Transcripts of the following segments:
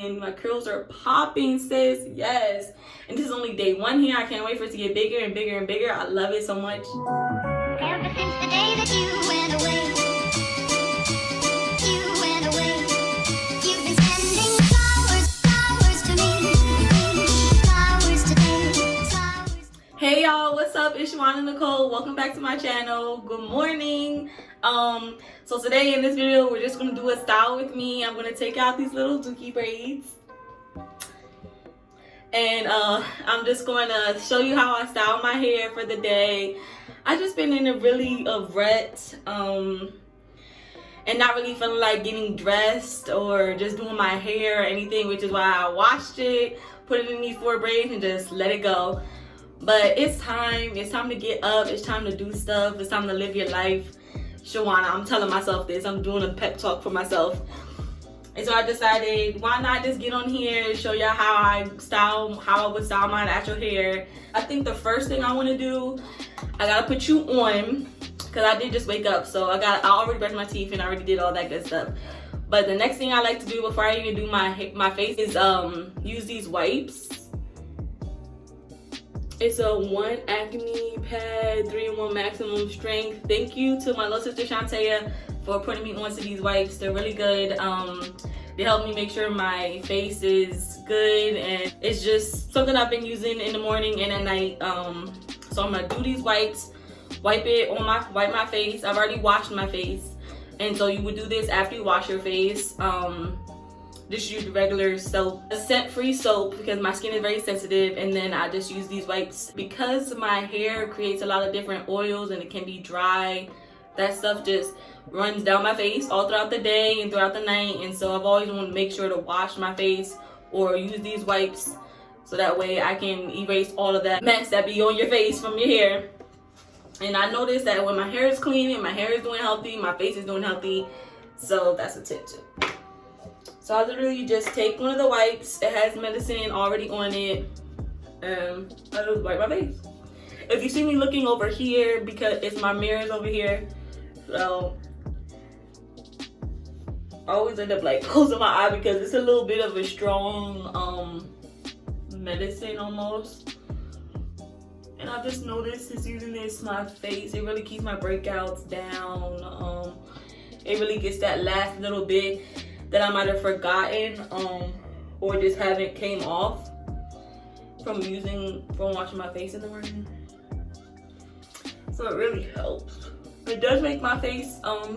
And my curls are popping, sis. Yes. And this is only day 1 here. I can't wait for it to get bigger and bigger and bigger. I love it so much. Ever since the day that you went away, you've been sending flowers to me, flowers today, flowers. Hey y'all, what's up? It's ShaWanna Nicole. Welcome back to my channel. Good morning. So today in this video, we're just gonna do a style with me. I'm gonna take out these little dookie braids. And I'm just going to show you how I style my hair for the day. I've just been in a rut and not really feeling like getting dressed or just doing my hair or anything, which is why I washed it, put it in these 4 braids and just let it go. But it's time to get up, it's time to do stuff, it's time to live your life. ShaWanna, I'm telling myself this, I'm doing a pep talk for myself. And so I decided, why not just get on here and show y'all how I would style my natural hair. I think the first thing I want to do, I gotta put you on, because I did just wake up, so I already brushed my teeth and I already did all that good stuff. But the next thing I like to do before I even do my face is use these wipes. It's a 1 acne pad, 3-in-1 maximum strength. Thank you to my little sister Shantea for putting me onto these wipes. They're really good. They help me make sure my face is good, and it's just something I've been using in the morning and at night. So I'm gonna do these wipes, wipe my face. I've already washed my face, and so you would do this after you wash your face. Just use regular soap, a scent-free soap, because my skin is very sensitive, and then I just use these wipes. Because my hair creates a lot of different oils and it can be dry, that stuff just runs down my face all throughout the day and throughout the night, and so I've always wanted to make sure to wash my face or use these wipes so that way I can erase all of that mess that be on your face from your hair. And I noticed that when my hair is clean and my hair is doing healthy, my face is doing healthy, so that's a tip too. So I literally just take one of the wipes, it has medicine already on it, and I just wipe my face. If you see me looking over here, because it's my mirrors over here, so I always end up like closing my eye because it's a little bit of a strong medicine almost. And I've just noticed since using this my face, it really keeps my breakouts down. It really gets that last little bit that I might have forgotten or just haven't came off from washing my face in the morning. So it really helps. It does make my face a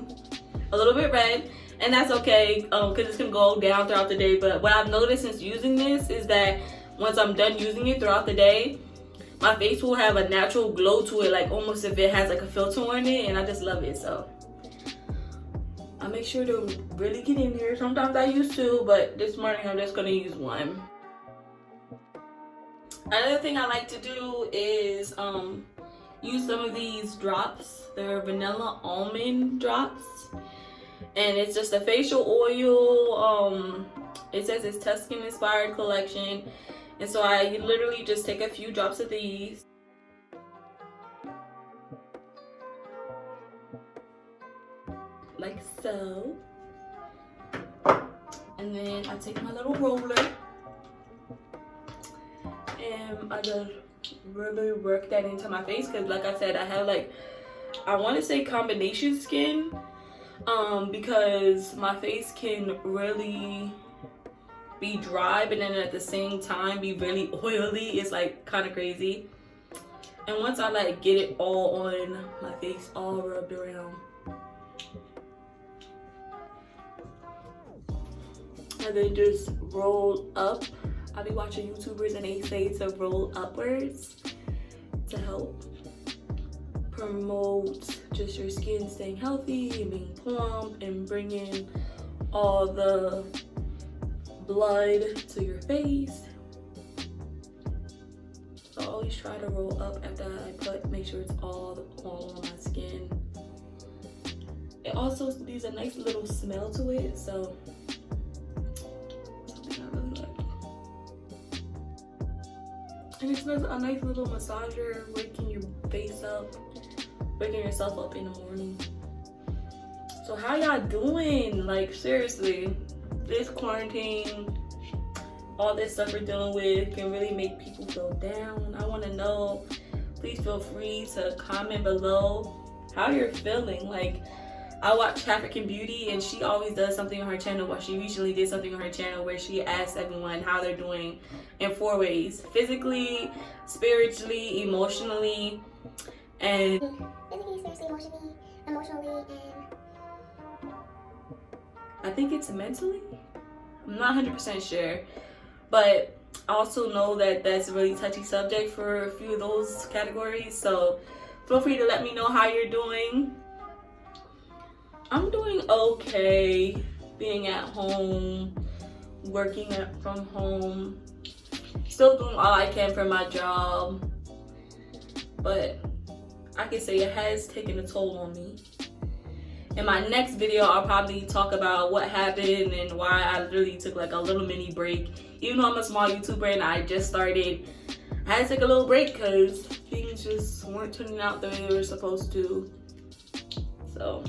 little bit red, and that's okay because it's gonna go down throughout the day. But what I've noticed since using this is that once I'm done using it throughout the day, my face will have a natural glow to it, like almost if it has like a filter on it, and I just love it. So I make sure to really get in here. Sometimes I use 2, but this morning I'm just gonna use 1. Another thing I like to do is use some of these drops. They're vanilla almond drops, and it's just a facial oil. It says it's Tuscan inspired collection, and so I literally just take a few drops of these. Like so, and then I take my little roller and I just really work that into my face, because like I said, I have I want to say combination skin, because my face can really be dry but then at the same time be really oily. It's like kind of crazy, and once I get it all on my face, all rubbed around, and then just roll up. I'll be watching YouTubers and they say to roll upwards to help promote just your skin staying healthy and being plump and bringing all the blood to your face. So I always try to roll up after I make sure it's all on my skin. It also leaves a nice little smell to it, so something I really like. And it's a nice little massager, waking your face up, waking yourself up in the morning. So how y'all doing? Like seriously, this quarantine all this stuff we're dealing with can really make people feel down. I want to know. Please feel free to comment below how you're feeling. Like, I watch African Beauty, and she always does something on her channel. Well, she recently did something on her channel where she asked everyone how they're doing in 4 ways: physically, spiritually, emotionally, and Physically, spiritually, emotionally, and I think it's mentally. I'm not 100% sure, but I also know that that's a really touchy subject for a few of those categories. So feel free to let me know how you're doing. I'm doing okay, being at home, working from home, still doing all I can for my job, but I can say it has taken a toll on me. In my next video, I'll probably talk about what happened and why I really took like a little mini break. Even though I'm a small YouTuber and I just started, I had to take a little break because things just weren't turning out the way they were supposed to. So,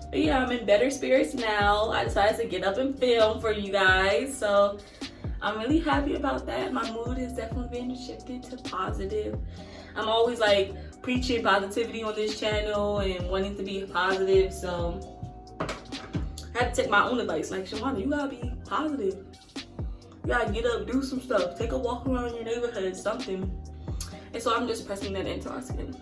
but yeah, I'm in better spirits now. I decided to get up and film for you guys. So I'm really happy about that. My mood has definitely been shifted to positive. I'm always like preaching positivity on this channel and wanting to be positive. So I had to take my own advice. Like, ShaWanna, you gotta be positive. You gotta get up, do some stuff, take a walk around your neighborhood, something. And so I'm just pressing that into our skin.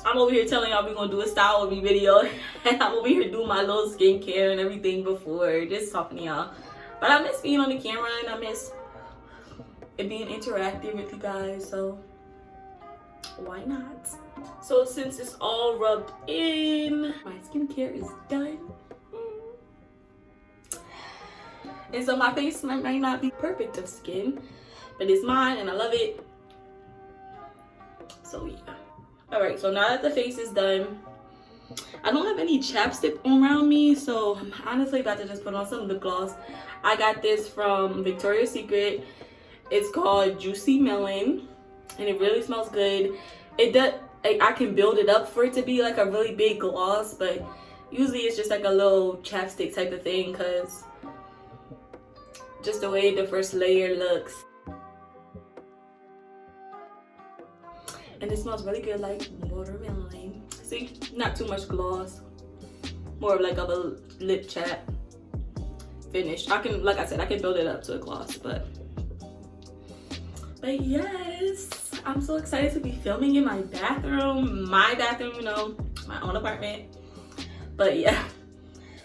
I'm over here telling y'all we're gonna do a style with me video, and I'm over here doing my little skincare and everything before, just talking to y'all. But I miss being on the camera, and I miss it being interactive with you guys, so why not? So since it's all rubbed in, my skincare is done. And so my face might not be perfect of skin, but it's mine and I love it. So yeah. Alright, so now that the face is done, I don't have any chapstick around me, so I'm honestly about to just put on some lip gloss. I got this from Victoria's Secret. It's called Juicy Melon, and it really smells good. It does, like, I can build it up for it to be like a really big gloss, but usually it's just like a little chapstick type of thing, because just the way the first layer looks. And it smells really good, like watermelon. See, not too much gloss, more of like a lip chap finish. I can, like I said, I can build it up to a gloss, but yes, I'm so excited to be filming in my bathroom, you know, my own apartment. But yeah,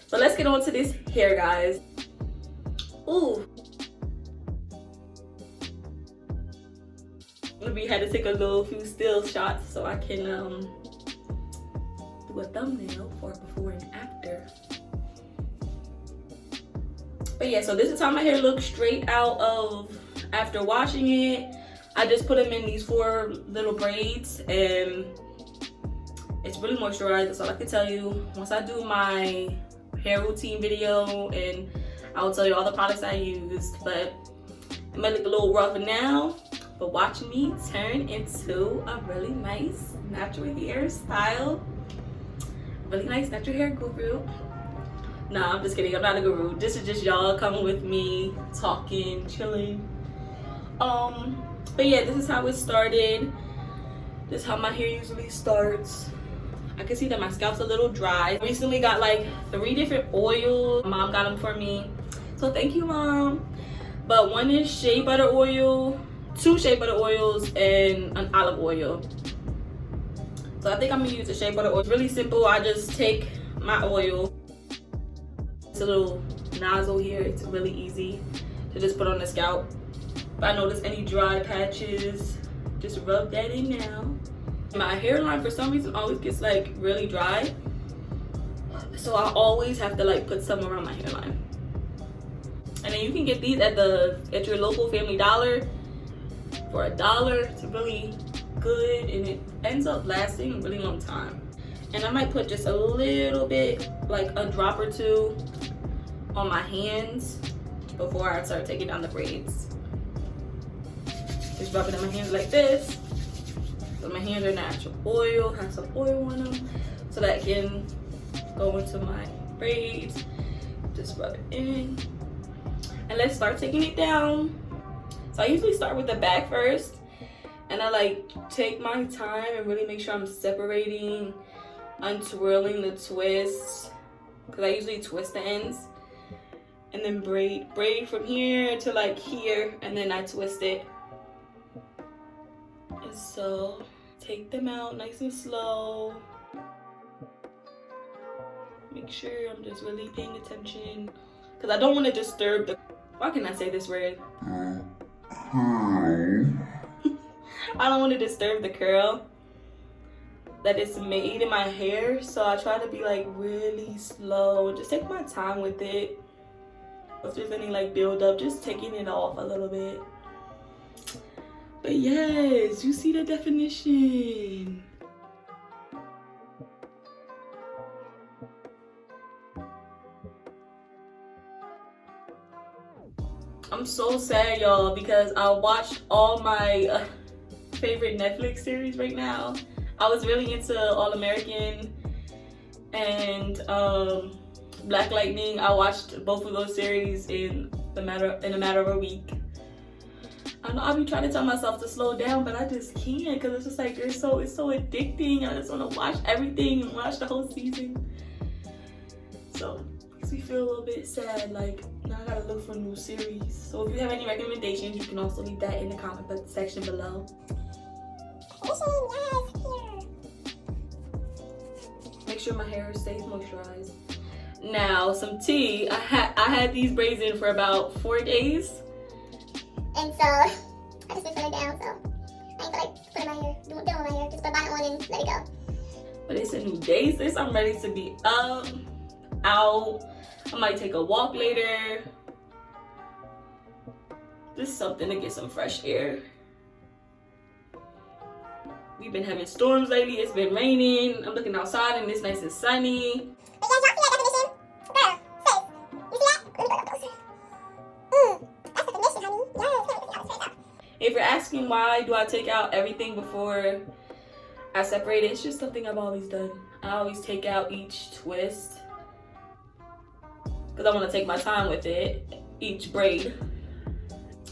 so let's get on to this hair, guys. Ooh. We had to take a few still shots so I can do a thumbnail for before and after. But yeah, so this is how my hair looks straight out of after washing it. I just put them in these 4 little braids, and it's really moisturized. That's all I can tell you. Once I do my hair routine video, and I'll tell you all the products I used, but it might look a little rough now. But watch me turn into a really nice natural hairstyle. Really nice natural hair guru. Nah, I'm just kidding. I'm not a guru. This is just y'all coming with me, talking, chilling. But yeah, this is how it started. This is how my hair usually starts. I can see that my scalp's a little dry. I recently got like 3 different oils. Mom got them for me. So thank you, Mom. But one is shea butter oil, 2 shea butter oils, and an olive oil. So I think I'm gonna use the shea butter oil. It's really simple. I just take my oil. It's a little nozzle here. It's really easy to just put on the scalp. If I notice any dry patches, just rub that in now. My hairline for some reason always gets like really dry. So I always have to like put some around my hairline. And then you can get these at your local Family Dollar for $1. It's really good, and it ends up lasting a really long time. And I might put just a little bit, like a drop or 2 on my hands before I start taking down the braids. Just rub it in my hands like this. So my hands are natural oil, have some oil on them, so that can go into my braids. Just rub it in. And let's start taking it down. So I usually start with the back first, and I like take my time and really make sure I'm separating, untwirling the twists, because I usually twist the ends, and then braid from here to like here, and then I twist it. And so take them out nice and slow. Make sure I'm just really paying attention, because I don't want to disturb the, why can I say this word? I don't want to disturb the curl that is made in my hair, so I try to be like really slow and just take my time with it. If there's any like build up, just taking it off a little bit. But yes, you see the definition. I'm so sad, y'all, because I watched all my favorite Netflix series right now. I was really into All American and Black Lightning. I watched both of those series in a matter of a week. I know I've been trying to tell myself to slow down, but I just can't, because it's just like it's so addicting. I just want to watch everything and watch the whole season. So it makes me feel a little bit sad, like now I gotta look for new series. So if you have any recommendations, you can also leave that in the comment section below. Make sure my hair stays moisturized. Now some tea. I had these braids in for about 4 days. And so I just been feeling down, so I ain't feel like putting my hair, doing my hair, just put a bonnet on and let it go. But it's a new day, sis. I'm ready to be up, out. I might take a walk later. Just something to get some fresh air. We've been having storms lately. It's been raining. I'm looking outside and it's nice and sunny. But y'all see that definition? Girl, sis, you see that? Let me go up closer. That's the definition, honey. Yes. If you're asking why do I take out everything before I separate it, it's just something I've always done. I always take out each twist because I want to take my time with it, each braid.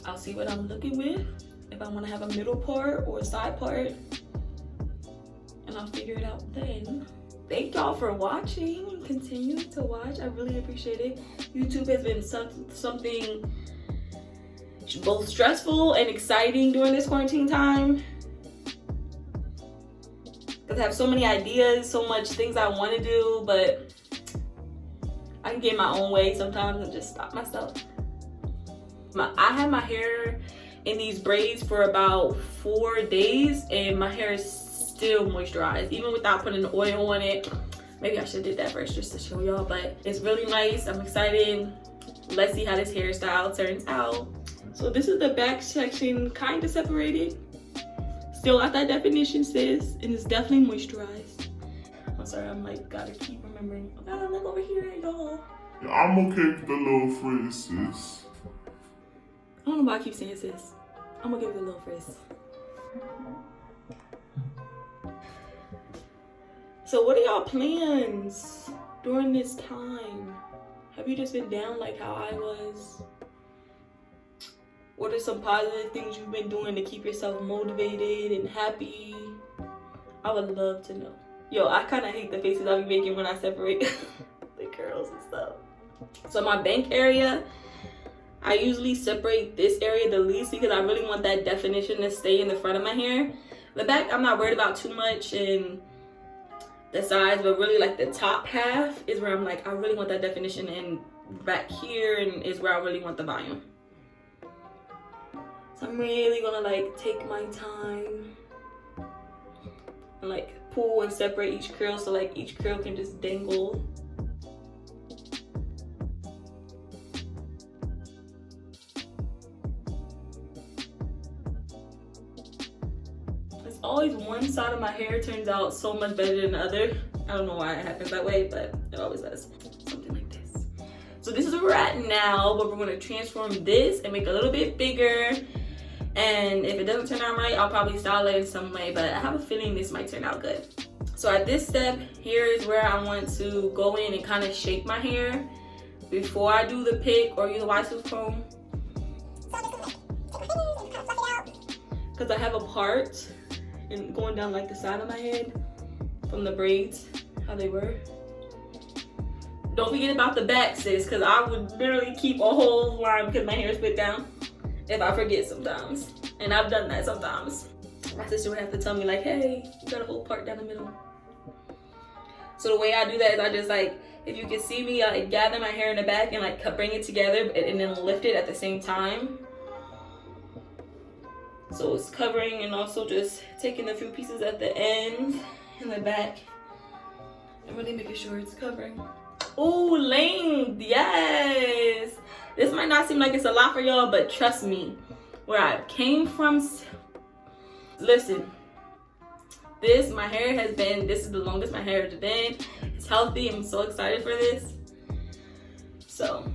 I'll see what I'm looking with, if I want to have a middle part or a side part, and I'll figure it out then. Thank y'all for watching and continuing to watch. I really appreciate it. YouTube has been something both stressful and exciting during this quarantine time, because I have so many ideas, so much things I want to do, but I can get my own way sometimes and just stop myself. I had my hair in these braids for about 4 days and my hair is still moisturized, even without putting oil on it. Maybe I should have did that first just to show y'all, but it's really nice. I'm excited. Let's see how this hairstyle turns out. So this is the back section, kind of separated. Still got that definition, sis, and it's definitely moisturized. I'm sorry, I'm like, gotta keep remembering. I gotta look over here at y'all. Yeah, I'm okay with the little frizz, sis. I don't know why I keep saying sis. I'm gonna give it a little frizz. So what are y'all plans during this time? Have you just been down like how I was? What are some positive things you've been doing to keep yourself motivated and happy? I would love to know. Yo, I kind of hate the faces I be making when I separate the curls and stuff. So my bank area, I usually separate this area the least because I really want that definition to stay in the front of my hair. The back, I'm not worried about too much in the sides, but really like the top half is where I'm like, I really want that definition, and back here and is where I really want the volume. So I'm really gonna like take my time and like pull and separate each curl so like each curl can just dangle. Always one side of my hair turns out so much better than the other. I don't know why it happens that way, but it always does. Something like this. So this is where we're at now, but we're going to transform this and make it a little bit bigger. And if it doesn't turn out right, I'll probably style it in some way, but I have a feeling this might turn out good. So at this step, here is where I want to go in and kind of shape my hair before I do the pick or use the wide tooth comb. So I'm just gonna like take my fingers and kind of fluff it out. Because I have a part and going down like the side of my head from the braids, how they were. Don't forget about the back, sis, because I would literally keep a whole line because my hair is split down if I forget sometimes. And I've done that sometimes. My sister would have to tell me like, hey, you got a whole part down the middle. So the way I do that is I just like, if you can see me, I like gather my hair in the back and like bring it together and then lift it at the same time. So it's covering and also just taking a few pieces at the end and the back and really making sure it's covering. Oh, length, yes. This might not seem like it's a lot for y'all, but trust me, where I came from, listen, my hair has been, this is the longest my hair has been. It's healthy, I'm so excited for this. So,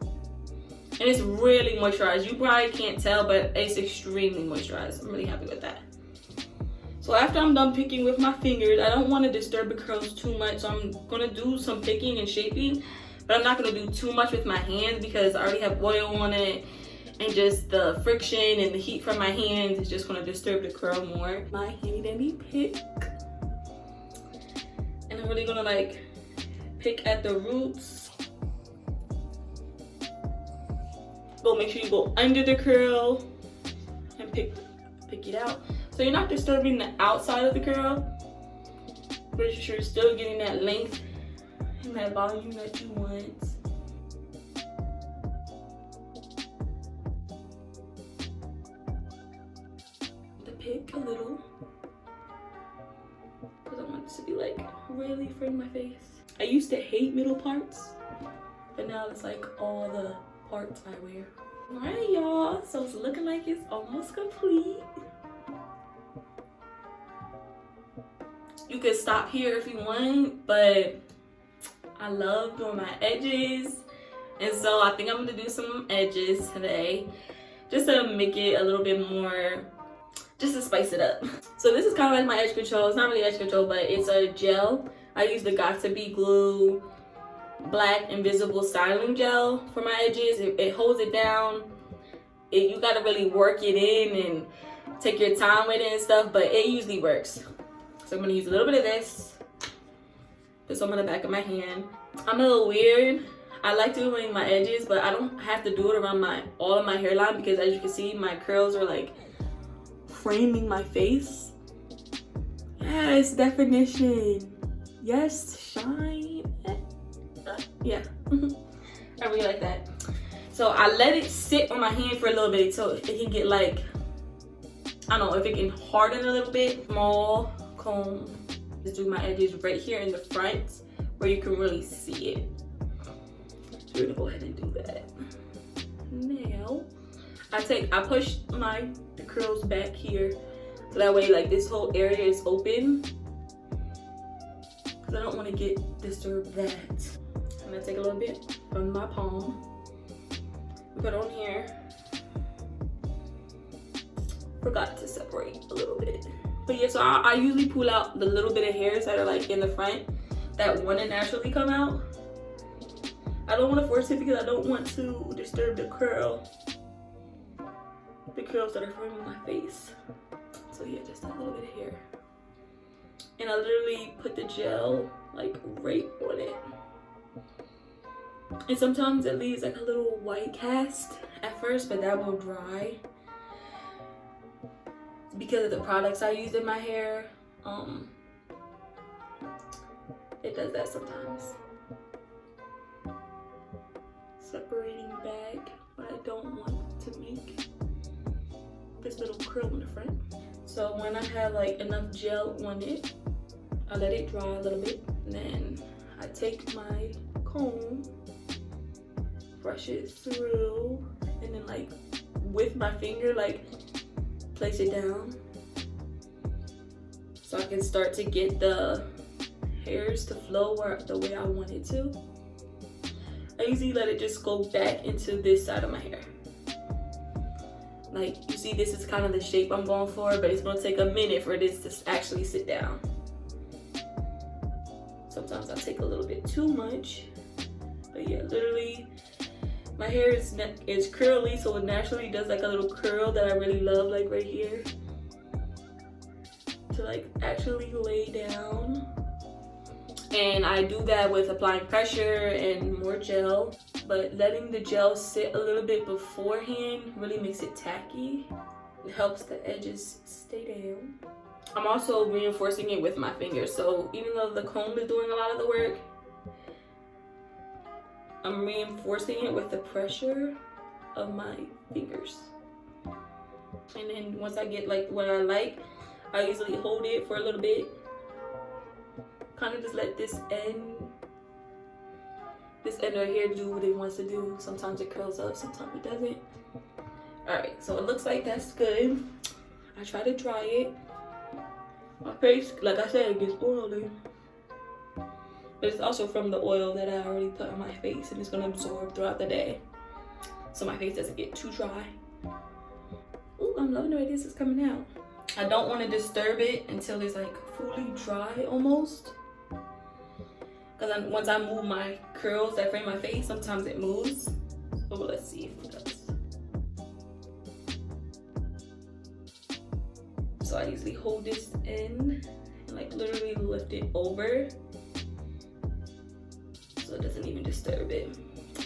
and it's really moisturized. You probably can't tell, but it's extremely moisturized. I'm really happy with that. So after I'm done picking with my fingers, I don't want to disturb the curls too much. So I'm going to do some picking and shaping, but I'm not going to do too much with my hands because I already have oil on it. And just the friction and the heat from my hands is just going to disturb the curl more. My handy dandy pick. And I'm really going to like pick at the roots. Go make sure you go under the curl and pick it out. So you're not disturbing the outside of the curl, but you're still getting that length and that volume that you want. The pick a little, because I want it to be like really frame my face. I used to hate middle parts, but now it's like all the parts I wear. All right, y'all, so it's looking like it's almost complete. You could stop here if you want, but I love doing my edges. And so I think I'm gonna do some edges today, just to make it a little bit more, just to spice it up. So this is kind of like my edge control. It's not really edge control, but it's a gel. I use the Got2b Glue Black Invisible Styling Gel for my edges. It holds it down. You gotta really work it in and take your time with it and stuff, but it usually works. So I'm gonna use a little bit of this. Put some on the back of my hand. I'm a little weird. I like doing my edges, but I don't have to do it around all of my hairline because as you can see, my curls are like framing my face. Yes, definition. Yes, shine. Yeah, I really like that. So I let it sit on my hand for a little bit so it can get like, I don't know, if it can harden a little bit. Small comb. Just do my edges right here in the front where you can really see it. So we're gonna go ahead and do that. Now, I push the curls back here so that way like this whole area is open. Cause I don't want to get disturbed that. I'm gonna take a little bit from my palm, put on here. Forgot to separate a little bit. But yeah, so I usually pull out the little bit of hairs that are like in the front that want to naturally come out. I don't want to force it because I don't want to disturb the curls that are forming my face. So yeah, just that little bit of hair. And I literally put the gel like right on it. And sometimes it leaves like a little white cast at first, but that will dry. Because of the products I use in my hair, it does that sometimes. Separating back what I don't want to make this little curl in the front. So when I have like enough gel on it, I let it dry a little bit. And then I take my comb, brush it through, and then like with my finger, like place it down so I can start to get the hairs to flow the way I want it to. I usually let it just go back into this side of my hair. Like you see, this is kind of the shape I'm going for, but it's gonna take a minute for this to actually sit down. Sometimes I take a little bit too much But yeah, literally, my hair is curly, so it naturally does like a little curl that I really love, like right here. To like actually lay down. And I do that with applying pressure and more gel. But letting the gel sit a little bit beforehand really makes it tacky. It helps the edges stay down. I'm also reinforcing it with my fingers. So even though the comb is doing a lot of the work, I'm reinforcing it with the pressure of my fingers. And then once I get like what I like, I usually hold it for a little bit. Kind of just let this end right here do what it wants to do. Sometimes it curls up, sometimes it doesn't. Alright, so it looks like that's good. I try to dry it. My face, like I said, it gets oily. But it's also from the oil that I already put on my face, and it's gonna absorb throughout the day. So my face doesn't get too dry. Ooh, I'm loving the way this is coming out. I don't want to disturb it until it's like fully dry almost. Because once I move my curls that frame my face, sometimes it moves. So let's see if it does. So I usually hold this in and like literally lift it over. So it doesn't even disturb it.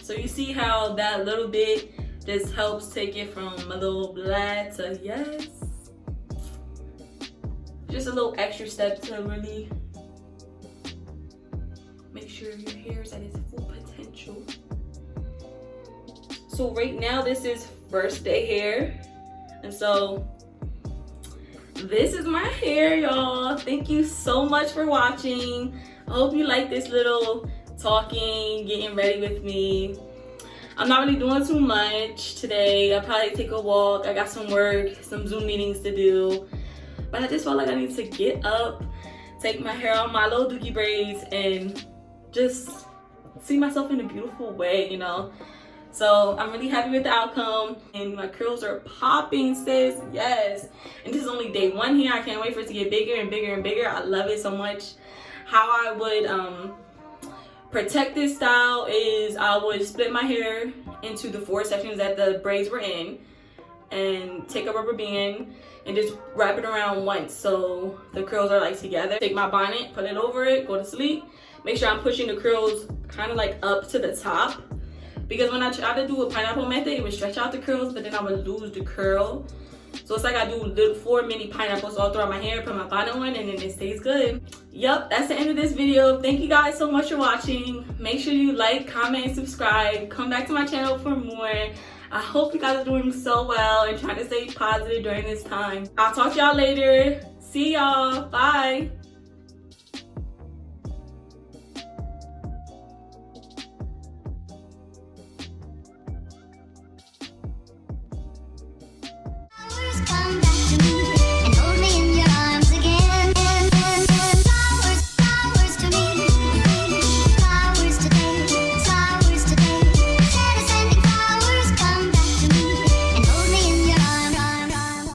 So you see how that little bit just helps take it from a little blah to yes. Just a little extra step to really make sure your hair is at its full potential. So right now this is first day hair. And so this is my hair, y'all. Thank you so much for watching. I hope you like this little talking, getting ready with me. I'm not really doing too much today. I'll probably take a walk. I got some work, some Zoom meetings to do. But I just felt like I need to get up, take my hair out my little dookie braids, and just see myself in a beautiful way, you know? So I'm really happy with the outcome, and my curls are popping, sis, yes. And this is only day one here. I can't wait for it to get bigger and bigger and bigger. I love it so much. How I would protect this style is I would split my hair into the 4 sections that the braids were in, and take a rubber band and just wrap it around once so the curls are like together. Take my bonnet, put it over it, go to sleep. Make sure I'm pushing the curls kind of like up to the top, because when I try to do a pineapple method, it would stretch out the curls, but then I would lose the curl. So it's like I do little 4 mini pineapples all throughout my hair, put my bonnet on, and then it stays good. Yep, that's the end of this video. Thank you guys so much for watching. Make sure you like, comment, and subscribe. Come back to my channel for more. I hope you guys are doing so well and trying to stay positive during this time. I'll talk to y'all later. See y'all. Bye. Come